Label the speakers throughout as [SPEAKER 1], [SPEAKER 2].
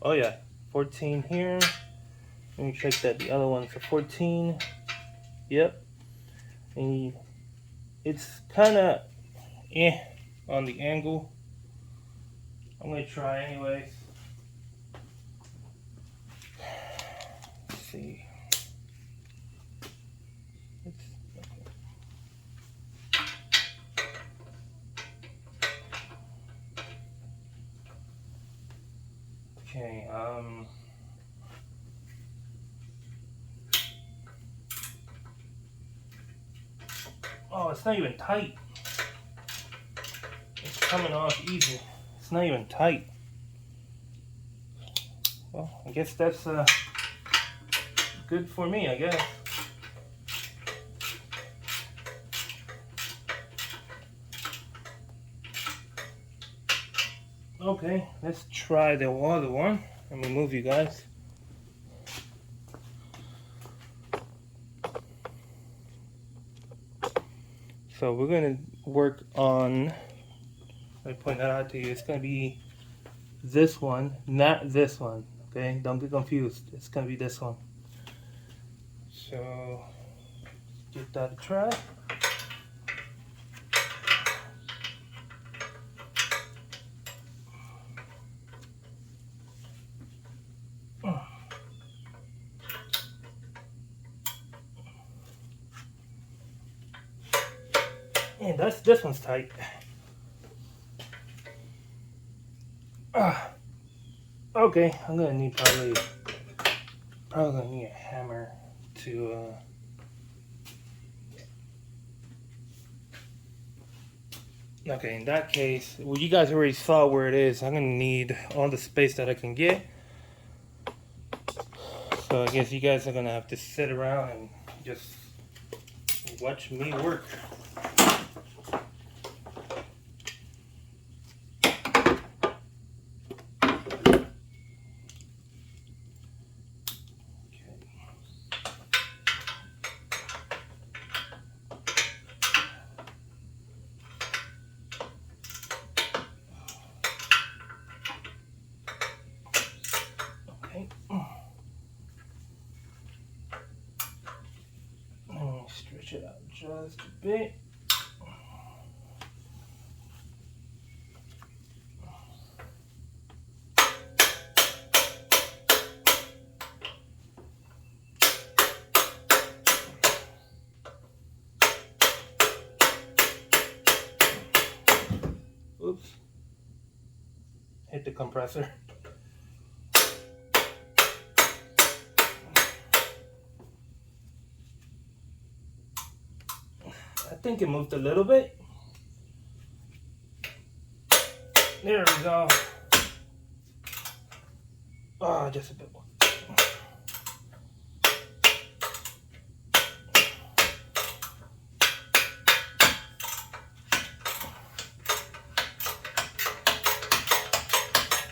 [SPEAKER 1] Oh yeah, 14 here. Let me check that the other one's a 14. Yep. And it's kind of on the angle. I'm gonna try anyways. Let's see. Okay. Oh, it's not even tight. It's coming off easy. It's not even tight. Well, I guess that's good for me, I guess. Okay, let's try the other one. Let me move you guys. So we're gonna work on, let me point that out to you. It's gonna be this one, not this one. Okay, don't get confused. It's gonna be this one. So give that a try. And this one's tight. Okay, I'm gonna need probably gonna need a hammer to okay, in that case, well, you guys already saw where it is. I'm gonna need all the space that I can get. So I guess you guys are gonna have to sit around and just watch me work. Okay. Let me stretch it out just a bit. Oops. Hit the compressor. I think it moved a little bit. There we go. Oh, just a bit more.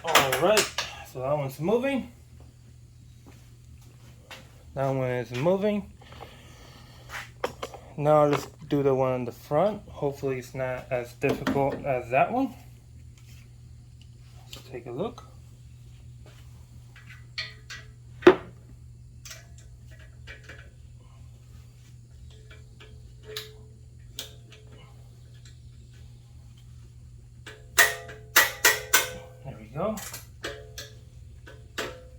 [SPEAKER 1] Alright, so that one's moving. That one is moving. Now let's do the one in the front. Hopefully it's not as difficult as that one. Let's take a look. There we go.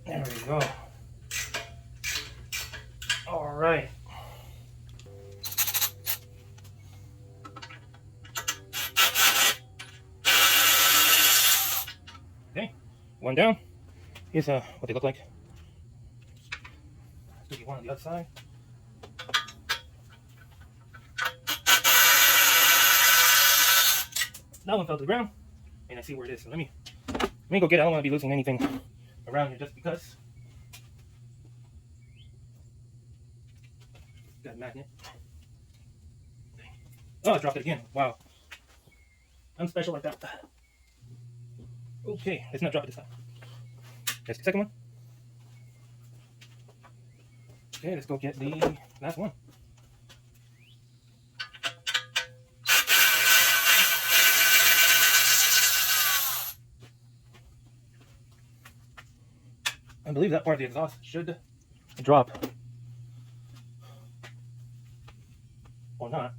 [SPEAKER 1] There we go. All right. Okay, one down. Here's what they look like. Let's do one on the other side. That one fell to the ground, and I see where it is. So let me go get it. I don't want to be losing anything around here just because. Got a magnet. Oh, I dropped it again. Wow. I'm special like that. Okay, let's not drop it this time. There's the second one. Okay, let's go get the last one. I believe that part of the exhaust should drop. Or not.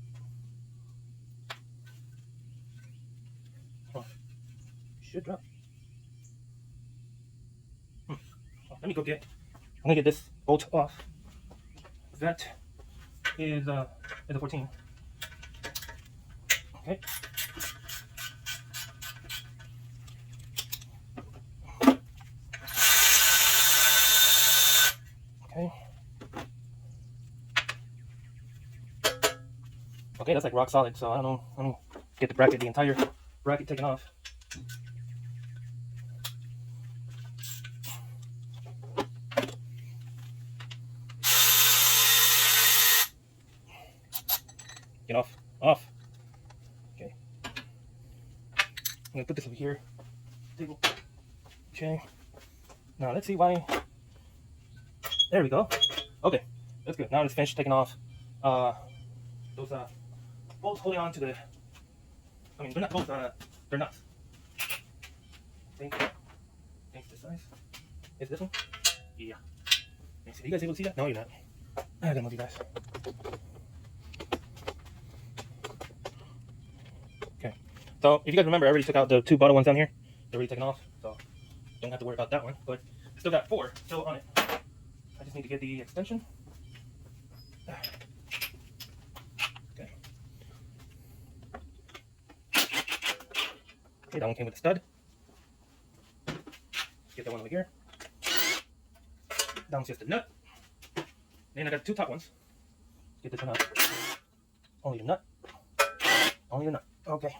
[SPEAKER 1] Oh, should drop. Let me go get. I'm gonna get this bolt off. That is a 14. Okay. Okay. Okay, that's like rock solid. So I don't know. I'm gonna get the entire bracket taken off. Get off. Off. Okay. I'm gonna put this over here. Table. Okay. Now let's see why. There we go. Okay, that's good. Now it's finished taking off those bolts holding on to the. I mean, they're not bolts. They're nuts. Think this size. Is this one? Yeah. Are you guys able to see that? No, you're not. I gotta move you guys. Okay. So if you guys remember, I already took out the 2 bottom ones down here. They're already taken off, so don't have to worry about that one. But I still got 4 still on it. I just need to get the extension. Okay. Okay, that one came with a stud. Get that one over here. That one's just a nut. Then I got 2 top ones. Get this one out. Only a nut. Only a nut. Okay.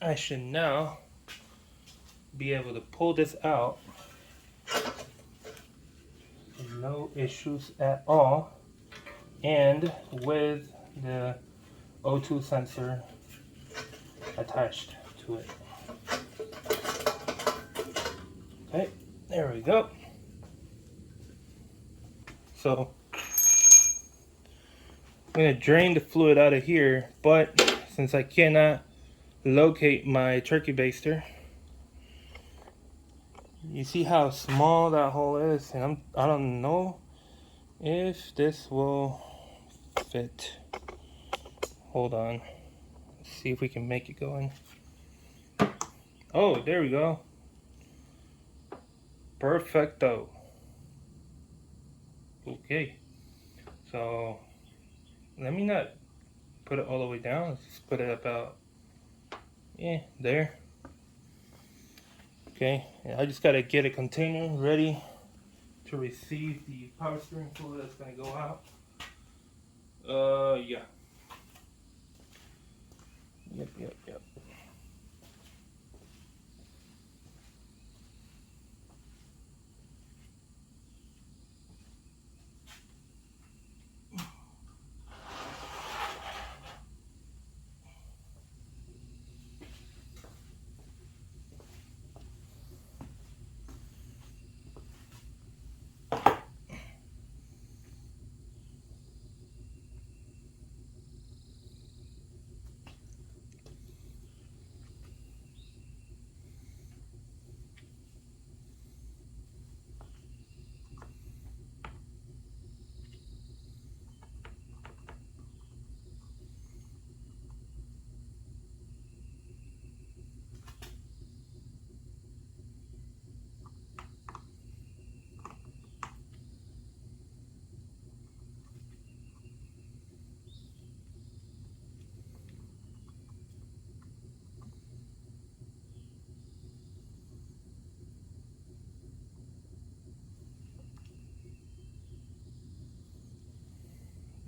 [SPEAKER 1] I should now be able to pull this out. No issues at all. And with the O2 sensor attached to it. Okay, there we go. So I'm going to drain the fluid out of here, but since I cannot locate my turkey baster, you see how small that hole is, and I don't know if this will fit. Hold on. Let's see if we can make it go in. Oh, there we go. Perfecto. Okay. So let me not put it all the way down. Let's just put it about there. Okay. And I just gotta get a container ready to receive the power steering fluid that's gonna go out. Yeah. Yep.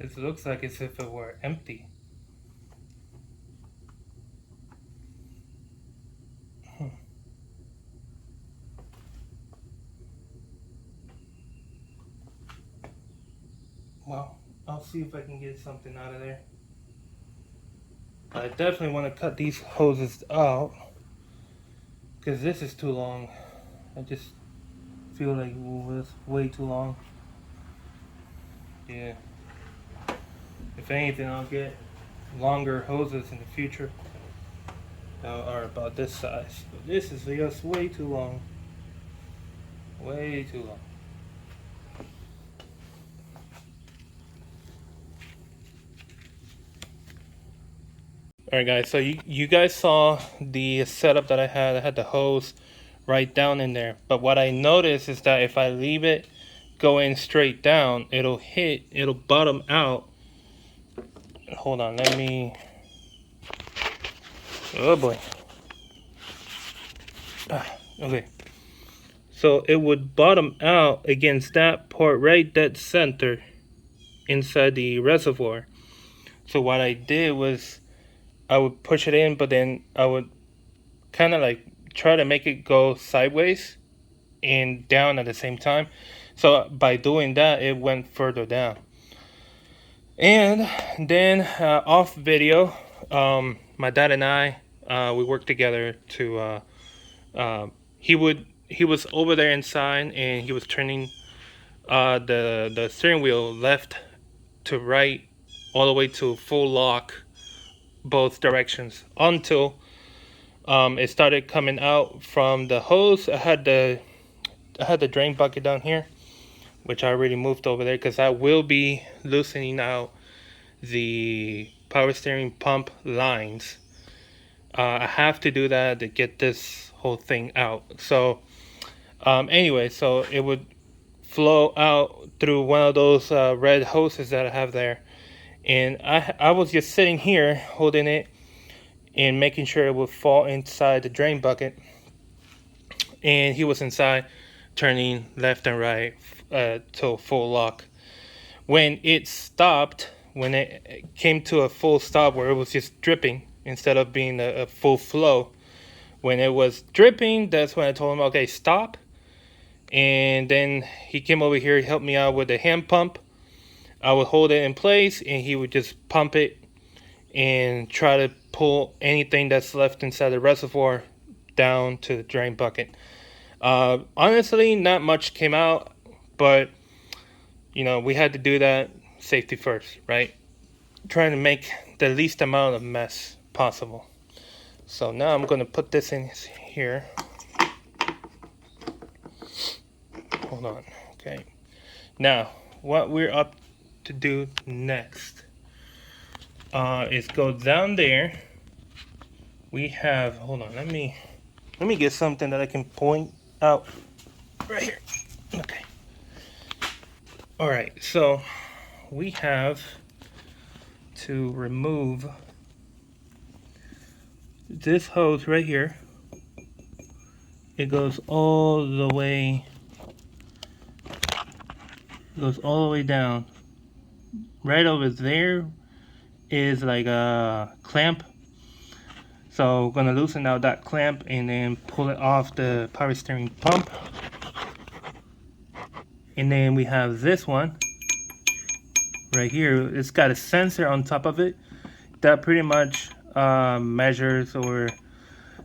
[SPEAKER 1] This looks like as if it were empty. Well, I'll see if I can get something out of there. I definitely want to cut these hoses out because this is too long. I just feel like it was way too long. Yeah. If anything, I'll get longer hoses in the future. are about this size. But this is just way too long. Way too long. Alright guys, so you guys saw the setup that I had. I had the hose right down in there. But what I noticed is that if I leave it going straight down, it'll bottom out. Hold on, let me... Oh boy. Okay. So it would bottom out against that part right dead center inside the reservoir. So what I did was I would push it in, but then I would kind of like try to make it go sideways and down at the same time. So by doing that, it went further down. And then off video, my dad and I, we worked together to. He was over there inside, and he was turning the steering wheel left to right, all the way to full lock, both directions, until it started coming out from the hose. I had the drain bucket down here, which I already moved over there because I will be loosening out the power steering pump lines. I have to do that to get this whole thing out. So anyway, so it would flow out through one of those red hoses that I have there, and I was just sitting here holding it and making sure it would fall inside the drain bucket, and he was inside turning left and right to full lock. When it stopped, when it came to a full stop where it was just dripping instead of being a full flow, when it was dripping, that's when I told him, okay, stop. And then he came over here, he helped me out with the hand pump. I would hold it in place and he would just pump it and try to pull anything that's left inside the reservoir down to the drain bucket. Honestly, not much came out, but you know, we had to do that. Safety first, right? Trying to make the least amount of mess possible. So now I'm going to put this in here. Hold on. Okay. Now, what we're up to do next is go down there. We have, hold on, let me get something that I can point out right here. Okay. All right, so we have to remove this hose right here. It goes all the way down. Right over there is like a clamp. So we're gonna loosen out that clamp and then pull it off the power steering pump. And then we have this one right here. It's got a sensor on top of it that pretty much measures or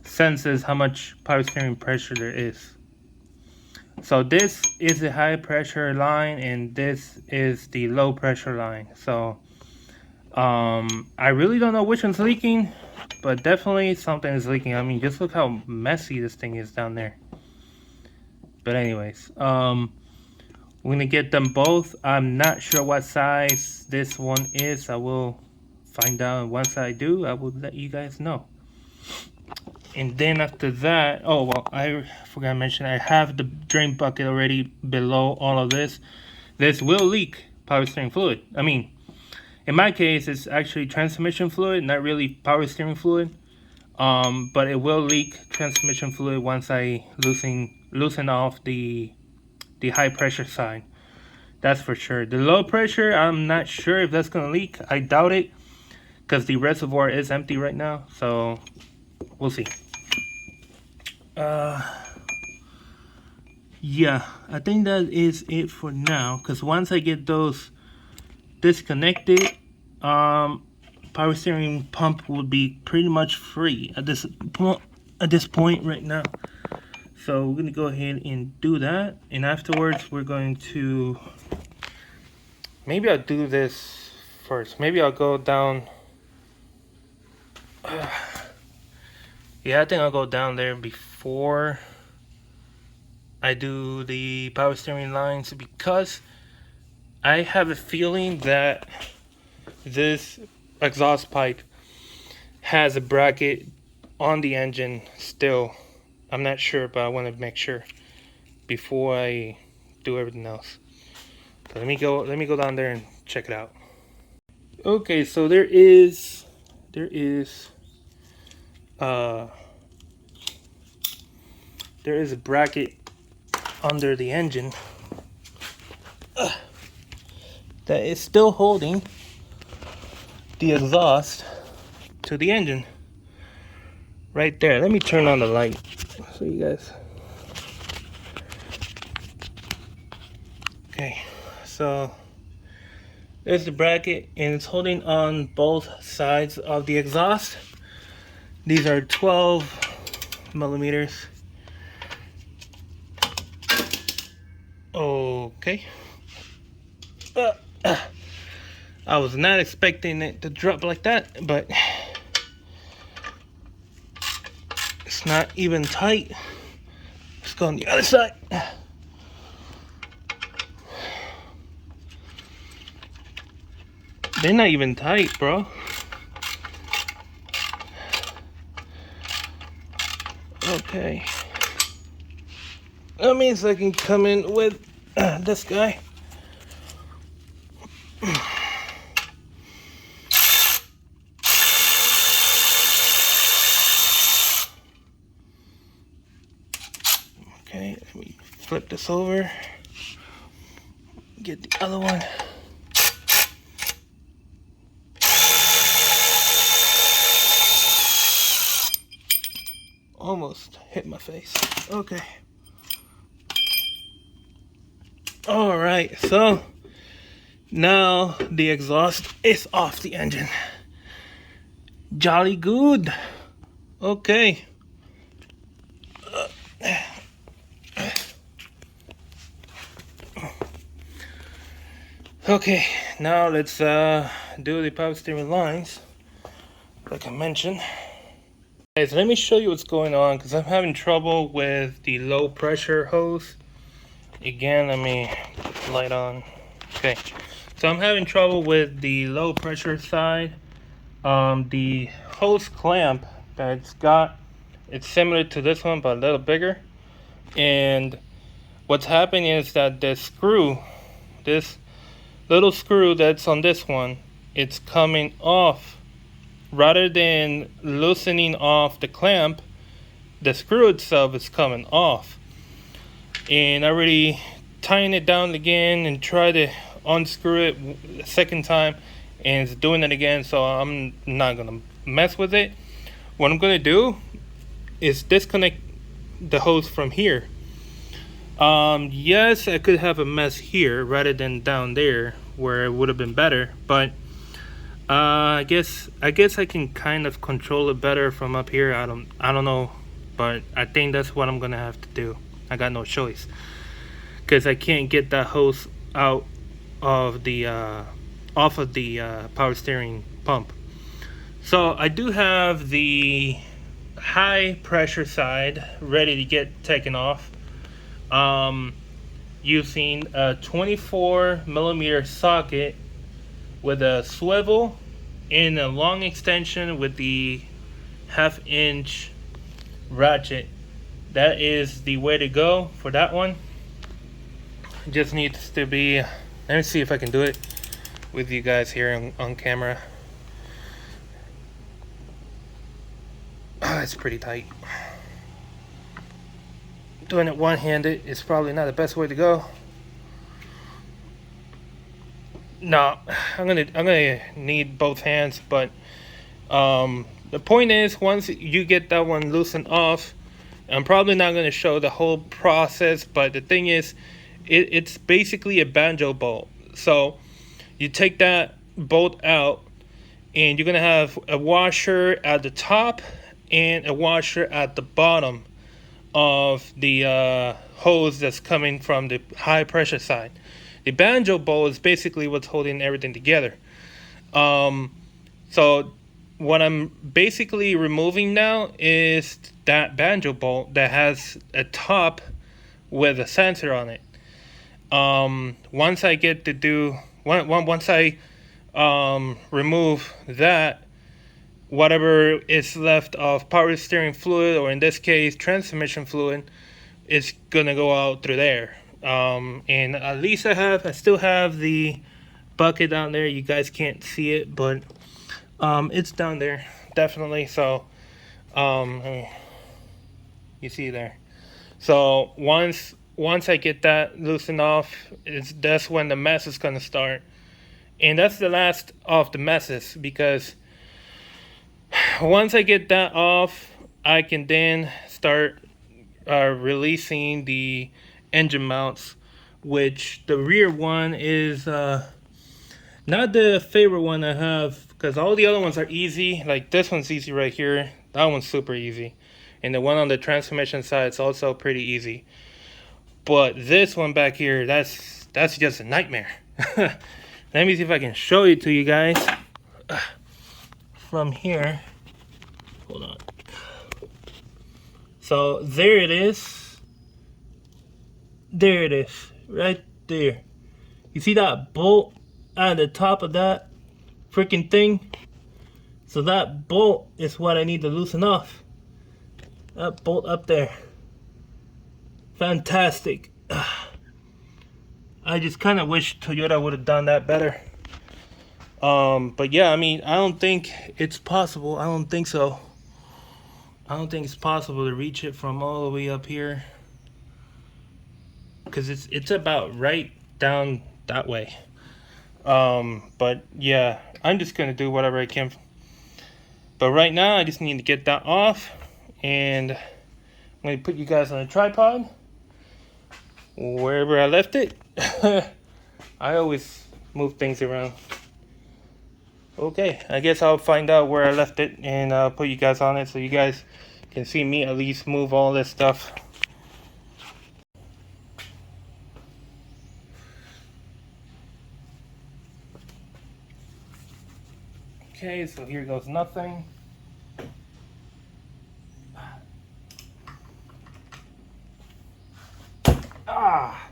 [SPEAKER 1] senses how much power steering pressure there is. So this is the high pressure line and this is the low pressure line. So I really don't know which one's leaking, but definitely something is leaking. I mean, just look how messy this thing is down there. But anyways, we're gonna get them both. I'm not sure what size this one is. I will find out. Once I do, I will let you guys know. And then after that, oh well, I forgot to mention, I have the drain bucket already below all of this. This will leak power steering fluid. I mean, in my case, it's actually transmission fluid, not really power steering fluid. But it will leak transmission fluid once I loosen off the high pressure side. That's for sure. The low pressure, I'm not sure if that's gonna leak. I doubt it, because the reservoir is empty right now. So we'll see. Yeah, I think that is it for now, because once I get those disconnected, power steering pump will be pretty much free at this point right now. So we're gonna go ahead and do that, and afterwards we're going to, maybe I'll do this first. Maybe I'll go down Yeah, I think I'll go down there before I do the power steering lines, because I have a feeling that this exhaust pipe has a bracket on the engine still. I'm not sure, but I want to make sure before I do everything else. So let me go down there and check it out. Okay, so there is uh there is a bracket under the engine that is still holding the exhaust to the engine. Right there. Let me turn on the light so you guys. Okay, so there's the bracket, and it's holding on both sides of the exhaust. These are 12 millimeters. Okay. I was not expecting it to drop like that, but it's not even tight. Let's go on the other side. They're not even tight, bro. Okay. That means I can come in with this guy. Okay, let me flip this over. Get the other one. Almost hit my face. Okay. All right, so now the exhaust is off the engine. Jolly good. Okay. Okay, now let's do the power steering lines, like I mentioned. Okay, so let me show you what's going on, because I'm having trouble with the low pressure hose. Again, let me put the light on. Okay, so I'm having trouble with the low pressure side. The hose clamp that it's similar to this one, but a little bigger. And what's happening is that the screw, this little screw that's on this one, it's coming off. Rather than loosening off the clamp, the screw itself is coming off. And I already tying it down again and try to unscrew it a second time, and it's doing it again, so I'm not gonna mess with it. What I'm gonna do is disconnect the hose from here. Yes, I could have a mess here rather than down there where it would have been better, but I guess I can kind of control it better from up here. I don't know, but I think that's what I'm gonna have to do. I got no choice, because I can't get that hose out of the off of the power steering pump. So I do have the high pressure side ready to get taken off, using a 24 millimeter socket with a swivel and a long extension with the 1/2 inch ratchet. That is the way to go for that one. Just needs to be, let me see if I can do it with you guys here on camera. Oh, it's pretty tight. Doing it one-handed is probably not the best way to go. No, I'm gonna need both hands, but the point is, once you get that one loosened off, I'm probably not gonna show the whole process, but the thing is, it's basically a banjo bolt. So you take that bolt out, and you're gonna have a washer at the top and a washer at the bottom of the hose that's coming from the high pressure side. The banjo bolt is basically what's holding everything together. So what I'm basically removing now is that banjo bolt that has a top with a sensor on it. Once I get to do once I remove that, whatever is left of power steering fluid, or in this case transmission fluid, is gonna go out through there. And at least I still have the bucket down there. You guys can't see it, but it's down there definitely. So you see there. So once I get that loosened off, that's when the mess is gonna start, and that's the last of the messes, because once I get that off, I can then start releasing the engine mounts, which the rear one is not the favorite one I have, because all the other ones are easy. Like this one's easy right here. That one's super easy. And the one on the transmission side is also pretty easy. But this one back here, that's just a nightmare. Let me see if I can show it to you guys from here. Hold on. So there it is. There it is. Right there. You see that bolt at the top of that freaking thing? So that bolt is what I need to loosen off. That bolt up there. Fantastic. I just kind of wish Toyota would have done that better. But yeah, I mean, I don't think it's possible. I don't think so. I don't think it's possible to reach it from all the way up here, because it's about right down that way. But yeah, I'm just gonna do whatever I can. But right now, I just need to get that off, and I'm gonna put you guys on a tripod wherever I left it. I always move things around. Okay, I guess I'll find out where I left it and put you guys on it so you guys can see me at least move all this stuff. Okay, so here goes nothing. Ah!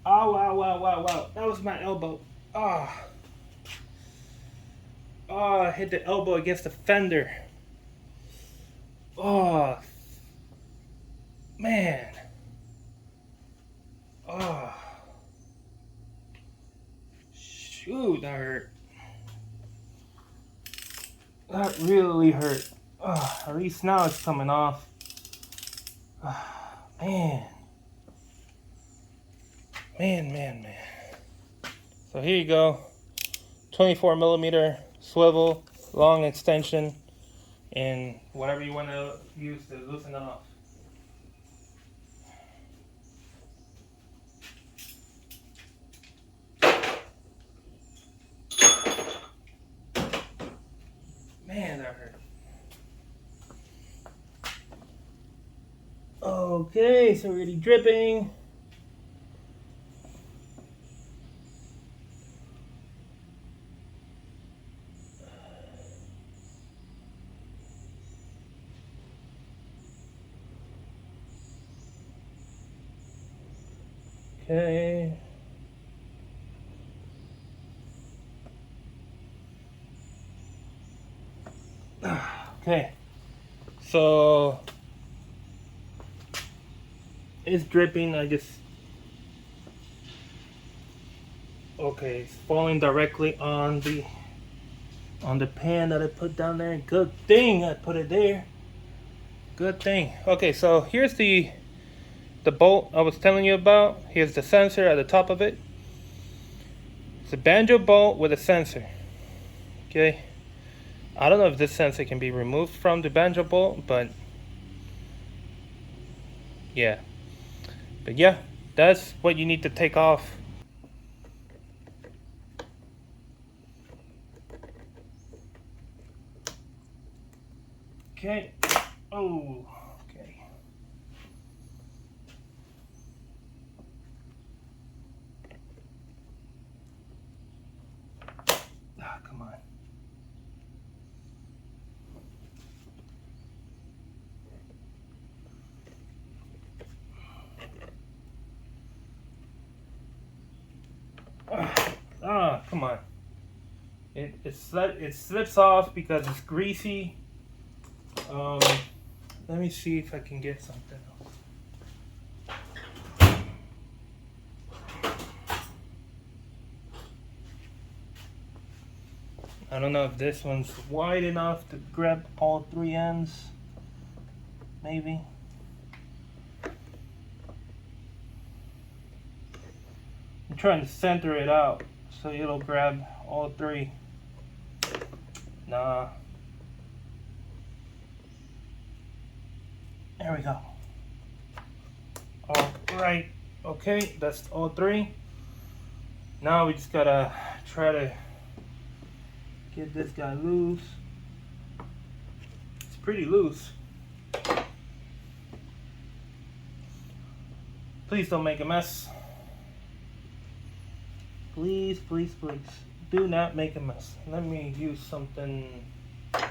[SPEAKER 1] Oh, wow, wow, wow, wow. That was my elbow. Ah! Oh, I hit the elbow against the fender. Oh, man. Oh. Shoot, that hurt. That really hurt. Oh, at least now it's coming off. Oh, man. Man. So here you go. 24 millimeter swivel, long extension, and whatever you want to use to loosen it off. Man, that hurt. Okay, so we're already dripping. Okay. Okay. So it's dripping. Okay, it's falling directly on the pan that I put down there. Good thing I put it there. Good thing. Okay, so here's the bolt I was telling you about. Here's the sensor at the top of it. It's a banjo bolt with a sensor. Okay. I don't know if this sensor can be removed from the banjo bolt, but yeah. But yeah, that's what you need to take off. Okay. Oh, okay. Ah, come on. Come on. It slips off because it's greasy. Let me see if I can get something else. I don't know if this one's wide enough to grab all three ends. Maybe. I'm trying to center it out so it'll grab all three. Nah. There we go. All right. Okay, that's all three. Now we just gotta try to get this guy loose. It's pretty loose. Please don't make a mess. Please, please, please. Do not make a mess. Let me use something. Maybe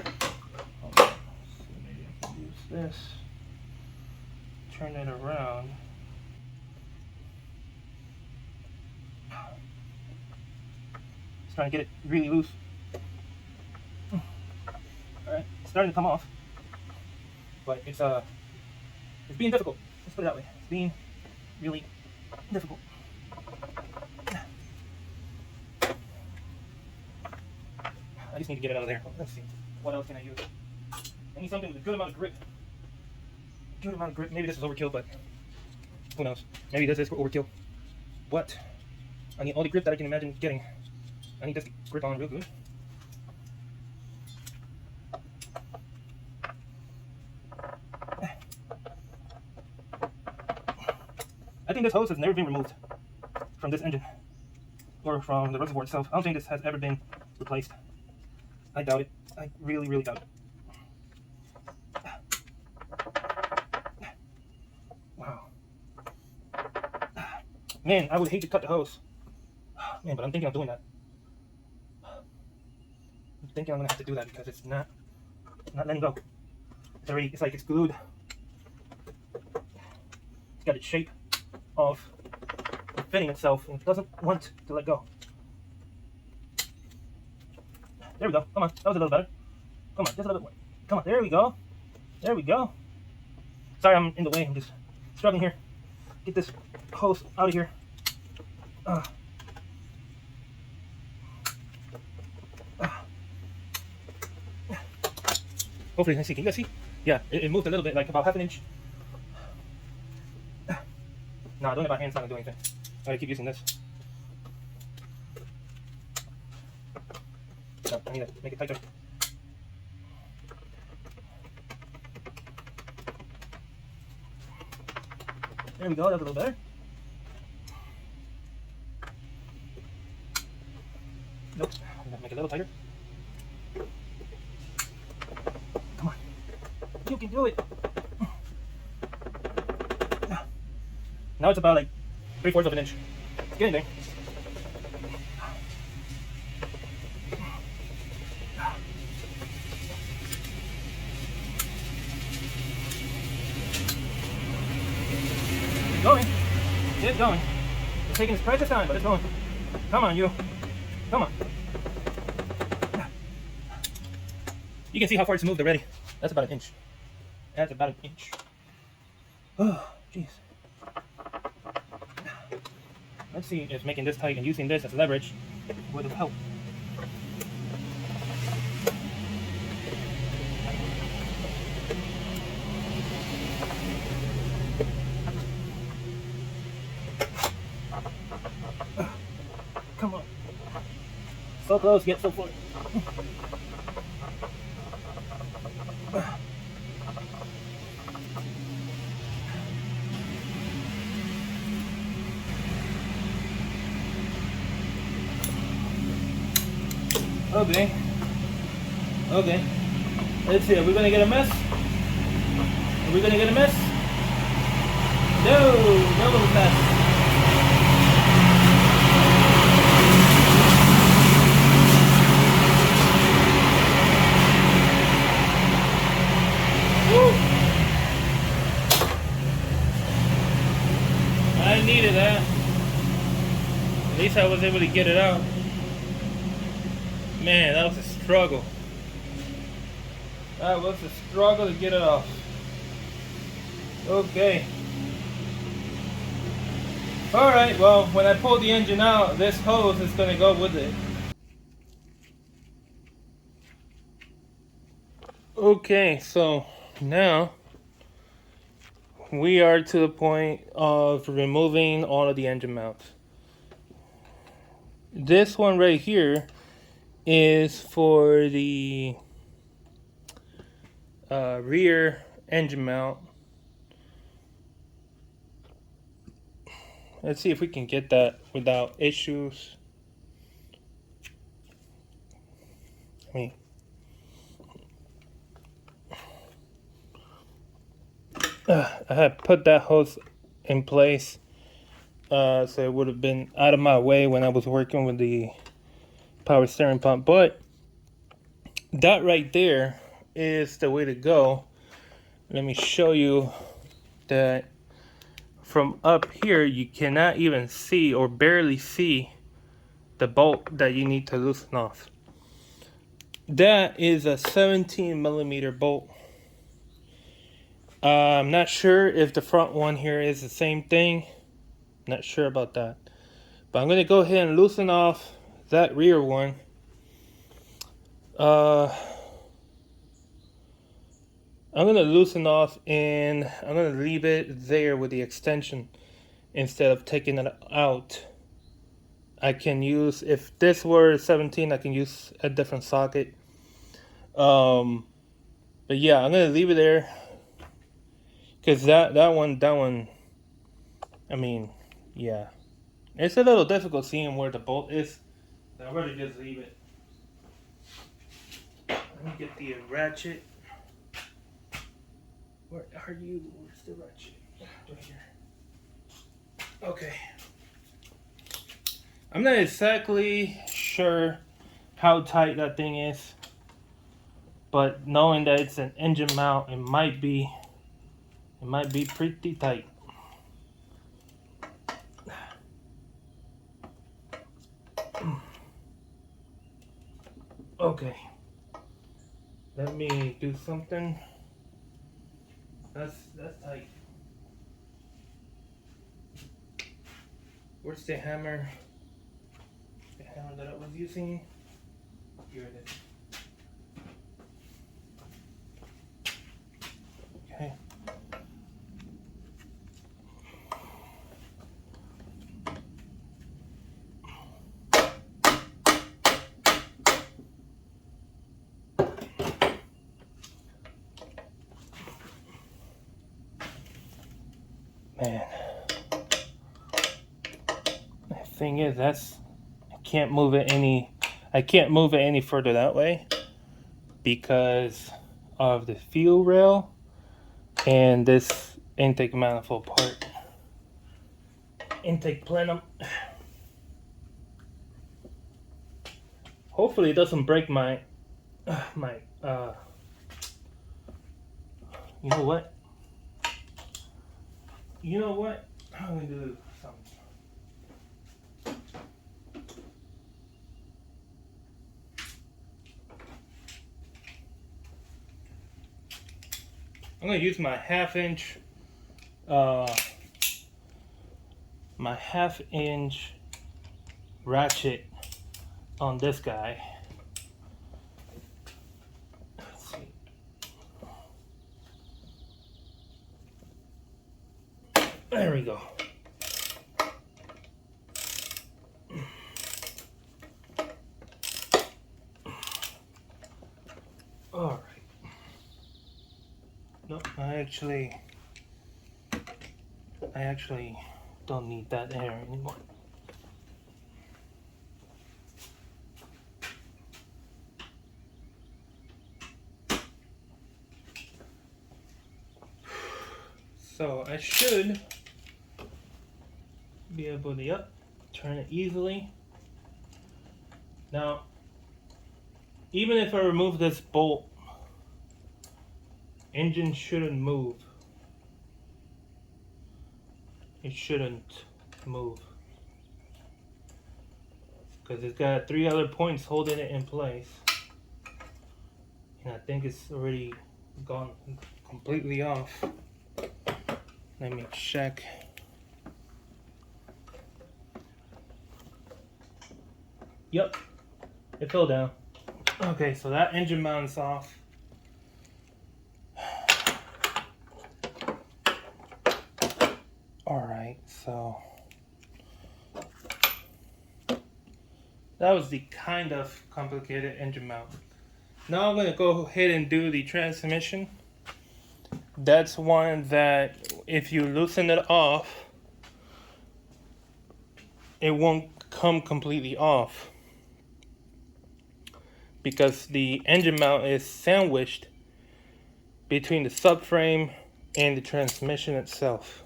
[SPEAKER 1] I can use this. Turn it around. Just trying to get it really loose. Alright, it's starting to come off. But it's being difficult. Let's put it that way. It's being really difficult. I just need to get it out of there. Let's see. What else can I use? I need something with a good amount of grip. Good amount of grip. Maybe this is overkill, but who knows? Maybe this is overkill. What? I need all the grip that I can imagine getting. I need this grip on real good. I think this hose has never been removed from this engine or from the reservoir itself. I don't think this has ever been replaced. I doubt it. I really, really doubt it. Wow. Man, I would hate to cut the hose. Man, but I'm thinking of doing that. I'm thinking I'm gonna have to do that because it's not letting go. It's like it's glued. It's got its shape of fitting itself and it doesn't want to let go. There we go. Come on. That was a little better. Come on. Just a little bit more. Come on. There we go. There we go. Sorry, I'm in the way. I'm just struggling here. Get this hose out of here. Hopefully, can you guys see? Yeah, it moved a little bit, like about half an inch. Nah, doing it by hand's not gonna do anything. I gotta keep using this. No, I need to make it tighter. There we go, that's a little better. Nope, I'm gonna make it a little tighter. Come on, you can do it. Now it's about like 3/4 of an inch. It's getting there. Going. It's going. It's taking its precious time, but it's going. Come on, you. Come on. You can see how far it's moved already. That's about an inch. That's about an inch. Oh, jeez. Let's see if making this tight and using this as leverage would help. Come on. So close, yet so far. Okay. Okay. Let's see. Are we gonna get a mess? Are we gonna get a mess? No mess. Woo! I needed that. At least I was able to get it out. Man, that was a struggle. That was a struggle to get it off. Okay. Alright, well, when I pull the engine out, this hose is going to go with it. Okay, so now we are to the point of removing all of the engine mounts. This one right here is for the rear engine mount. Let's see if we can get that without issues. I had put that hose in place so it would have been out of my way when I was working with the power steering pump, but that right there is the way to go. Let me show you that from up here you cannot even see or barely see the bolt that you need to loosen off. That is a 17 millimeter bolt. I'm not sure if the front one here is the same thing. Not sure about that. But I'm going to go ahead and loosen off that rear one. I'm going to loosen off and I'm going to leave it there with the extension instead of taking it out. I can use, if this were 17, I can use a different socket. But yeah, I'm going to leave it there. Because that one, I mean, yeah. It's a little difficult seeing where the bolt is. I'd rather just leave it. Let me get the ratchet. Where are you? Where's the ratchet? Right here. Okay. I'm not exactly sure how tight that thing is, but knowing that it's an engine mount, it might be pretty tight. Okay. Let me do something. That's tight. Where's the hammer? The hammer that I was using. Here it is. Okay. Man. The thing is, I can't move it any further that way because of the fuel rail and this intake manifold part. Intake plenum. Hopefully it doesn't break my you know what? I'm gonna do something. I'm gonna use my half-inch ratchet on this guy. Let's see. There we go. All right. No, I actually don't need that air anymore. So I should be able to turn it easily. Now, even if I remove this bolt, engine shouldn't move. It shouldn't move. because it's got 3 other points holding it in place. And I think it's already gone completely off. Let me check. Yep, it fell down. Okay, so that engine mount is off. Alright, so that was the kind of complicated engine mount. Now I'm going to go ahead and do the transmission. That's one that if you loosen it off, it won't come completely off, because the engine mount is sandwiched between the subframe and the transmission itself.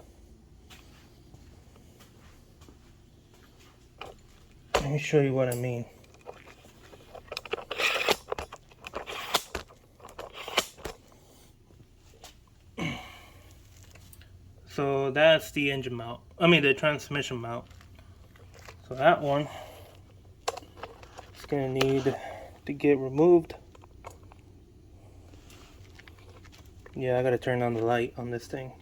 [SPEAKER 1] Let me show you what I mean. So that's the engine mount. The transmission mount. So that one is going to need to get removed. Yeah, I got to turn on the light on this thing.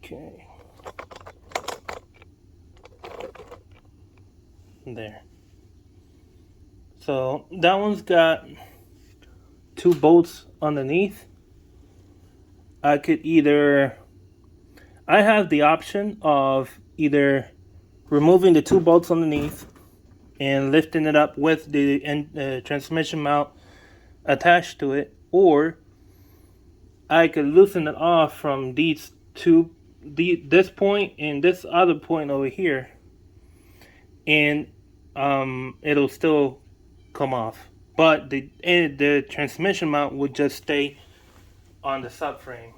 [SPEAKER 1] Okay. There. So that one's got 2 bolts underneath. I have the option of either removing the 2 bolts underneath and lifting it up with the transmission mount attached to it, or I could loosen it off from these two, this point and this other point over here, and it'll still come off, but the transmission mount would just stay on the subframe.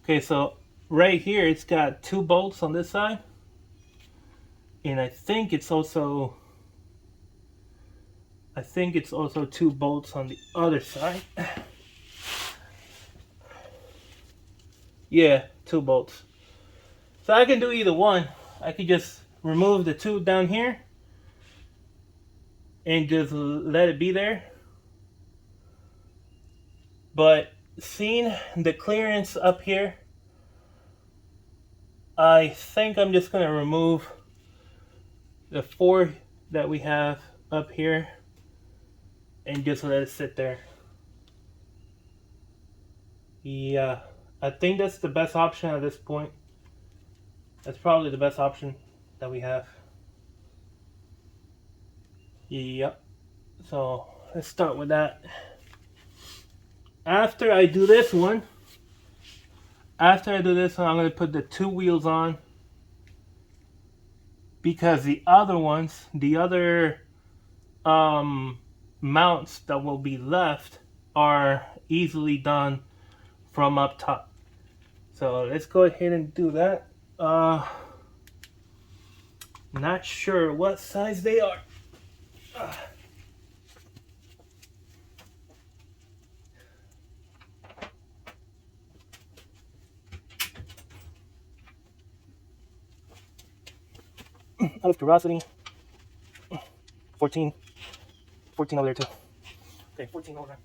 [SPEAKER 1] Okay, so right here it's got 2 bolts on this side, and I think it's also 2 bolts on the other side. Yeah, 2 bolts. So I can do either one. I could just remove the 2 down here and just let it be there. But seeing the clearance up here, I think I'm just going to remove the 4 that we have up here and just let it sit there. Yeah, I think that's the best option at this point. That's probably the best option that we have. Yep. So let's start with that. After I do this one, I'm going to put the 2 wheels on, because the other ones, the other mounts that will be left, are easily done from up top. So let's go ahead and do that. Not sure what size they are. Out of curiosity, 14 over there too. Okay, 14 over there.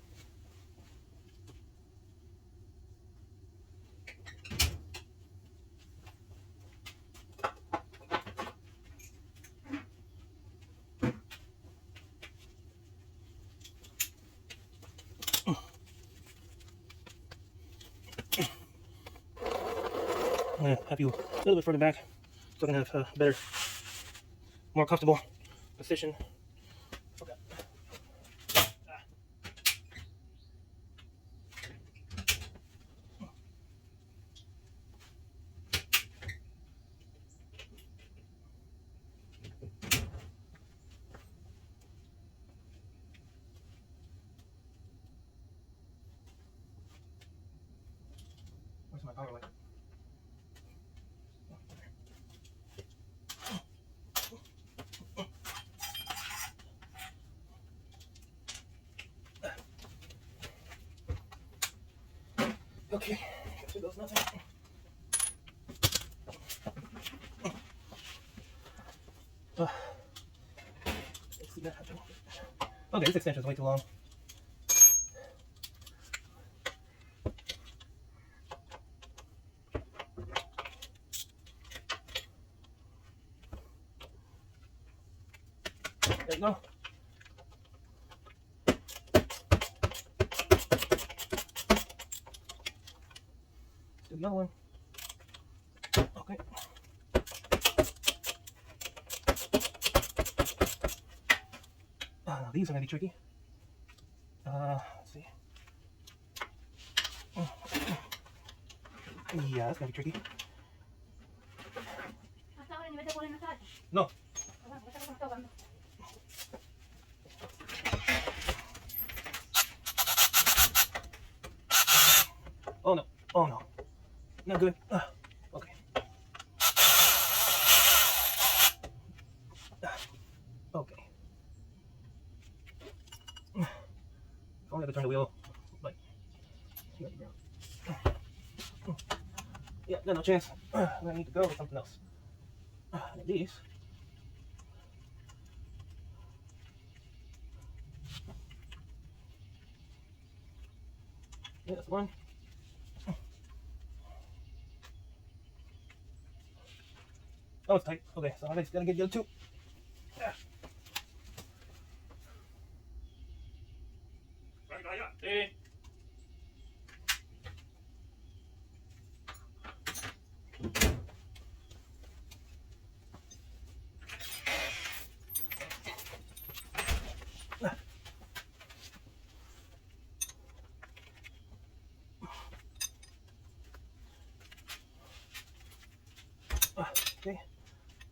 [SPEAKER 1] I'm going to have you a little bit further back so I can have a better, more comfortable position. Okay. Where's my power light? Okay, here goes nothing. Let's see that happen. Okay, this extension is way too long. There you go. Do the other one. Okay. These are gonna be tricky. Let's see. Yeah, that's gonna be tricky. No. Oh no. Oh no. Not good. Okay. Okay. Only have to turn the wheel. Like, yeah, got no chance. I need to go with something else. These. Yeah, that's one. Oh, it's tight. Okay, so I just gotta get the other two. Yeah. Hey. Okay.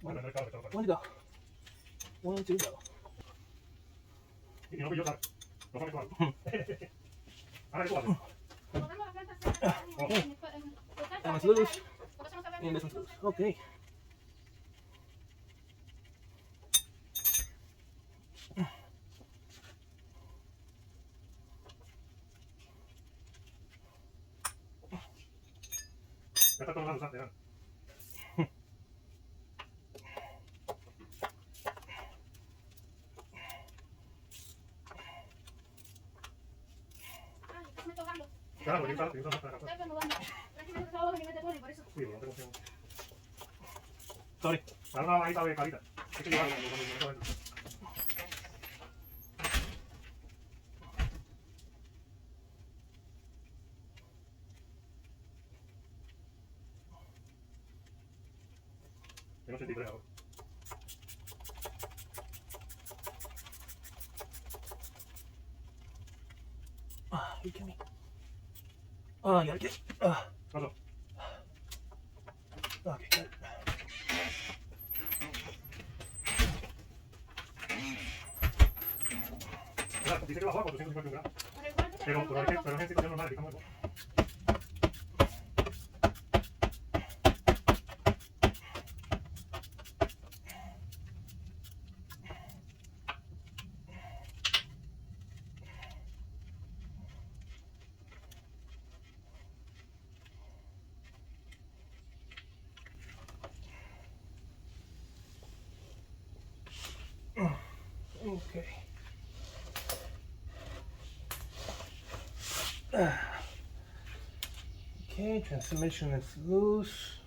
[SPEAKER 1] One to go. One to go. Okay. That one's loose. And this one's loose. Okay. Sorry. You kidding me? Oh, I gotta get. Okay, good.
[SPEAKER 2] Dice que bajó a 451 gramos. Pero en situación normal, digamos.
[SPEAKER 1] Okay. Okay, transmission is loose.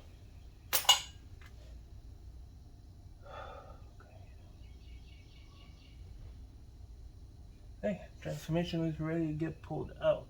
[SPEAKER 1] Okay, transmission is ready to get pulled out.